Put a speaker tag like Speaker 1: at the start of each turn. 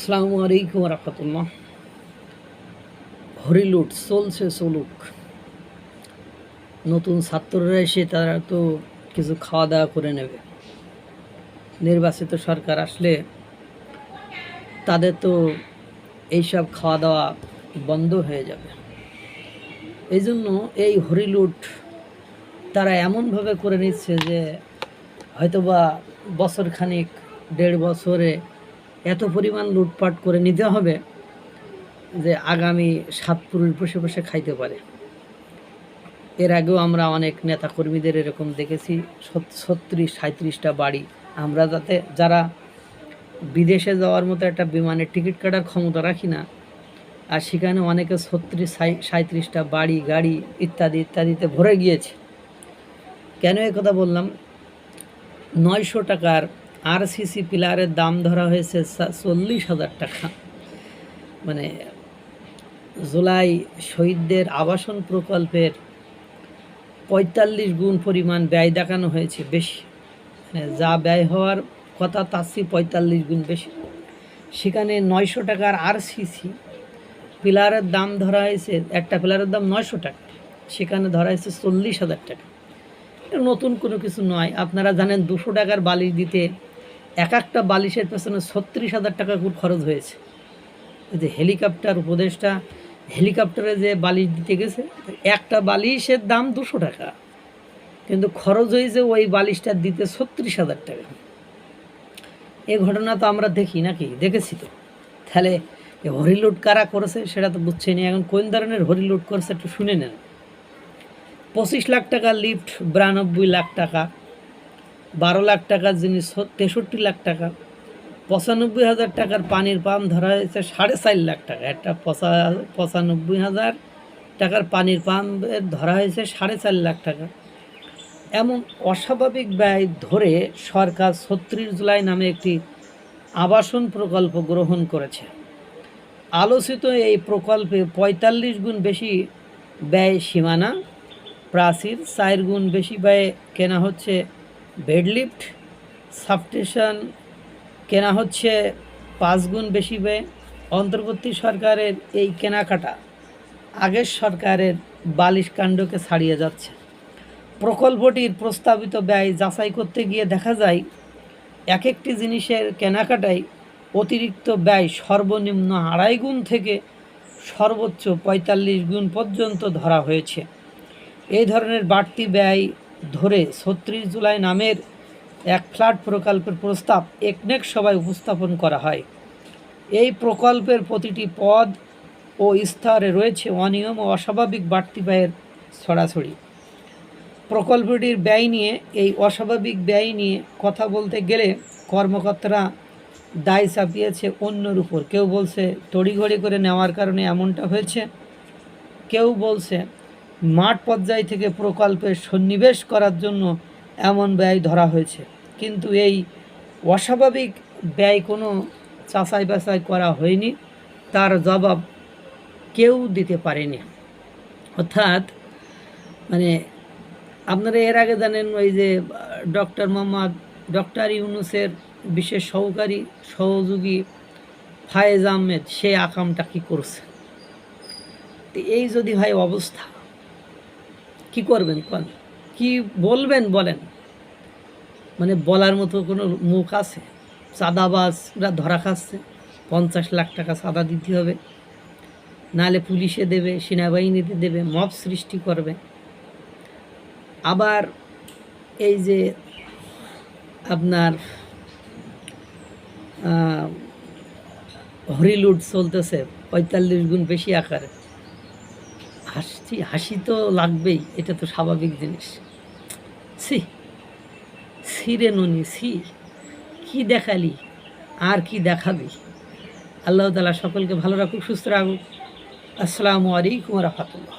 Speaker 1: আসসালামু আলাইকুম রহমতুল্লাহ। হরিলুট চলছে চলুক, নতুন ছাত্ররা এসে তারা তো কিছু খাওয়া দাওয়া করে নেবে। নির্বাচিত সরকার আসলে তাদের তো এইসব খাওয়া দাওয়া বন্ধ হয়ে যাবে। এই জন্য এই হরিলুট তারা এমনভাবে করে নিচ্ছে যে হয়তোবা বছরখানিক 1.5 বছরে এত পরিমাণ লুটপাট করে নিতে হবে যে আগামী 7 পুরুষ বসে বসে খাইতে পারে। এর আগেও আমরা অনেক নেতাকর্মীদের এরকম দেখেছি, 36-37টা বাড়ি। আমরা যারা বিদেশে যাওয়ার মতো একটা বিমানের টিকিট কাটার ক্ষমতা রাখি না, আর সেখানে অনেকে 36-37টা বাড়ি, গাড়ি ইত্যাদি ইত্যাদিতে ভরে গিয়েছে। কেন এ কথা বললাম? 900 টাকার আরসিসি পিলারের দাম ধরা হয়েছে 40,000 টাকা। মানে জুলাই শহীদদের আবাসন প্রকল্পের 45 গুণ পরিমাণ ব্যয় দেখানো হয়েছে বেশি। মানে যা ব্যয় হওয়ার কথা তার চেয়ে 45 গুণ বেশি। সেখানে 900 টাকার আরসিসি পিলারের দাম ধরা হয়েছে, একটা পিলারের দাম 900 টাকা, সেখানে ধরা হয়েছে 40,000 টাকা। নতুন কোনো কিছু নয়। আপনারা জানেন 200 টাকার বালিশ দিতে একটা বালিশের পেছনে 36,000 টাকা খরচ হয়েছে। যে হেলিকপ্টার উপদেষ্টা হেলিকপ্টারে যে বালিশ দিতে গেছে, একটা বালিশের দাম 200 টাকা, কিন্তু খরচ হয়েছে ওই বালিশটা দিতে 36,000 টাকা। এই ঘটনা তো আমরা দেখি নাকি, দেখেছি তো। তাহলে হরিলুট কারা করেছে সেটা তো বুঝছেনি। এখন কোন ধরনের হরিলুট করেছে একটু শুনে নেন। 25 লাখ টাকা লিফট, 92 লাখ টাকা, 12 লাখ টাকার জিনিস 63 লাখ টাকা, 95,000 টাকার পানির পাম্প ধরা হয়েছে 4.5 লাখ টাকা। একটা 95,000 টাকার পানির পাম্পের ধরা হয়েছে 4.5 লাখ টাকা। এমন অস্বাভাবিক ব্যয় ধরে সরকার 36 জুলাই নামে একটি আবাসন প্রকল্প গ্রহণ করেছে। আলোচিত এই প্রকল্পে 45 গুণ বেশি ব্যয় সীমানা, প্রাচীর, 4 গুণ বেশি ব্যয়ে কেনা হচ্ছে বেডলিফট, সাবস্টেশন কেনা হচ্ছে 5 গুণ বেশি ব্যয়। অন্তর্বর্তী সরকারের এই কেনাকাটা আগের সরকারের বালিশ কাণ্ডকে ছাড়িয়ে যাচ্ছে। প্রকল্পটির প্রস্তাবিত ব্যয় যাচাই করতে গিয়ে দেখা যায় একটি জিনিসের কেনাকাটায় অতিরিক্ত ব্যয় সর্বনিম্ন 2.5 গুণ থেকে সর্বোচ্চ 45 গুণ পর্যন্ত ধরা হয়েছে। এই ধরনের বাড়তি ব্যয় ধরে 36 জুলাই নামের এক ফ্ল্যাট প্রকল্পের প্রস্তাব একনেক সভায় উপস্থাপন করা হয়। এই প্রকল্পের প্রতিটি পদ ও স্তরে রয়েছে অনিয়ম ও অস্বাভাবিক বাড়তি ব্যয়ের ছড়াছড়ি। প্রকল্পটির ব্যয় নিয়ে, এই অস্বাভাবিক ব্যয় নিয়ে কথা বলতে গেলে কর্মকর্তারা দায় চাপিয়েছে অন্যের উপর। কেউ বলছে তড়িঘড়ি করে নেওয়ার কারণে এমনটা হয়েছে, কেউ বলছে মাঠ পর্যায় থেকে প্রকল্পে সন্নিবেশ করার জন্য এমন ব্যয় ধরা হয়েছে। কিন্তু এই অস্বাভাবিক ব্যয় কোনো যাচাই বাছাই করা হয়নি, তার জবাব কেউ দিতে পারেনি। অর্থাৎ মানে আপনারা এর আগে জানেন ওই যে ডক্টর ইউনূসের বিশেষ সহযোগী ফায়েজ আহমেদ, সে আকামটা কী করছে। তো এই যদি ভাই অবস্থা, কি করবেন কোন, কি বলবেন বলেন? মানে বলার মতো কোনো মুখ আছে? চাঁদাবাজরা ধরা খাচ্ছে, 50 লাখ টাকা চাঁদা দিতে হবে, নাহলে পুলিশে দেবে, সেনাবাহিনীতে দেবে, মব সৃষ্টি করবে। আবার এই যে আপনার হরিলুট চলতেছে 45 গুণ বেশি আকারে। হাসি তো লাগবেই, এটা তো স্বাভাবিক জিনিস। সি রে ননি, সি কি দেখালি আর কি দেখাবি। আল্লাহ তাআলা সকলকে ভালো রাখুক, সুস্থ রাখুক। আসসালামু আলাইকুম রহমতুল্লাহ।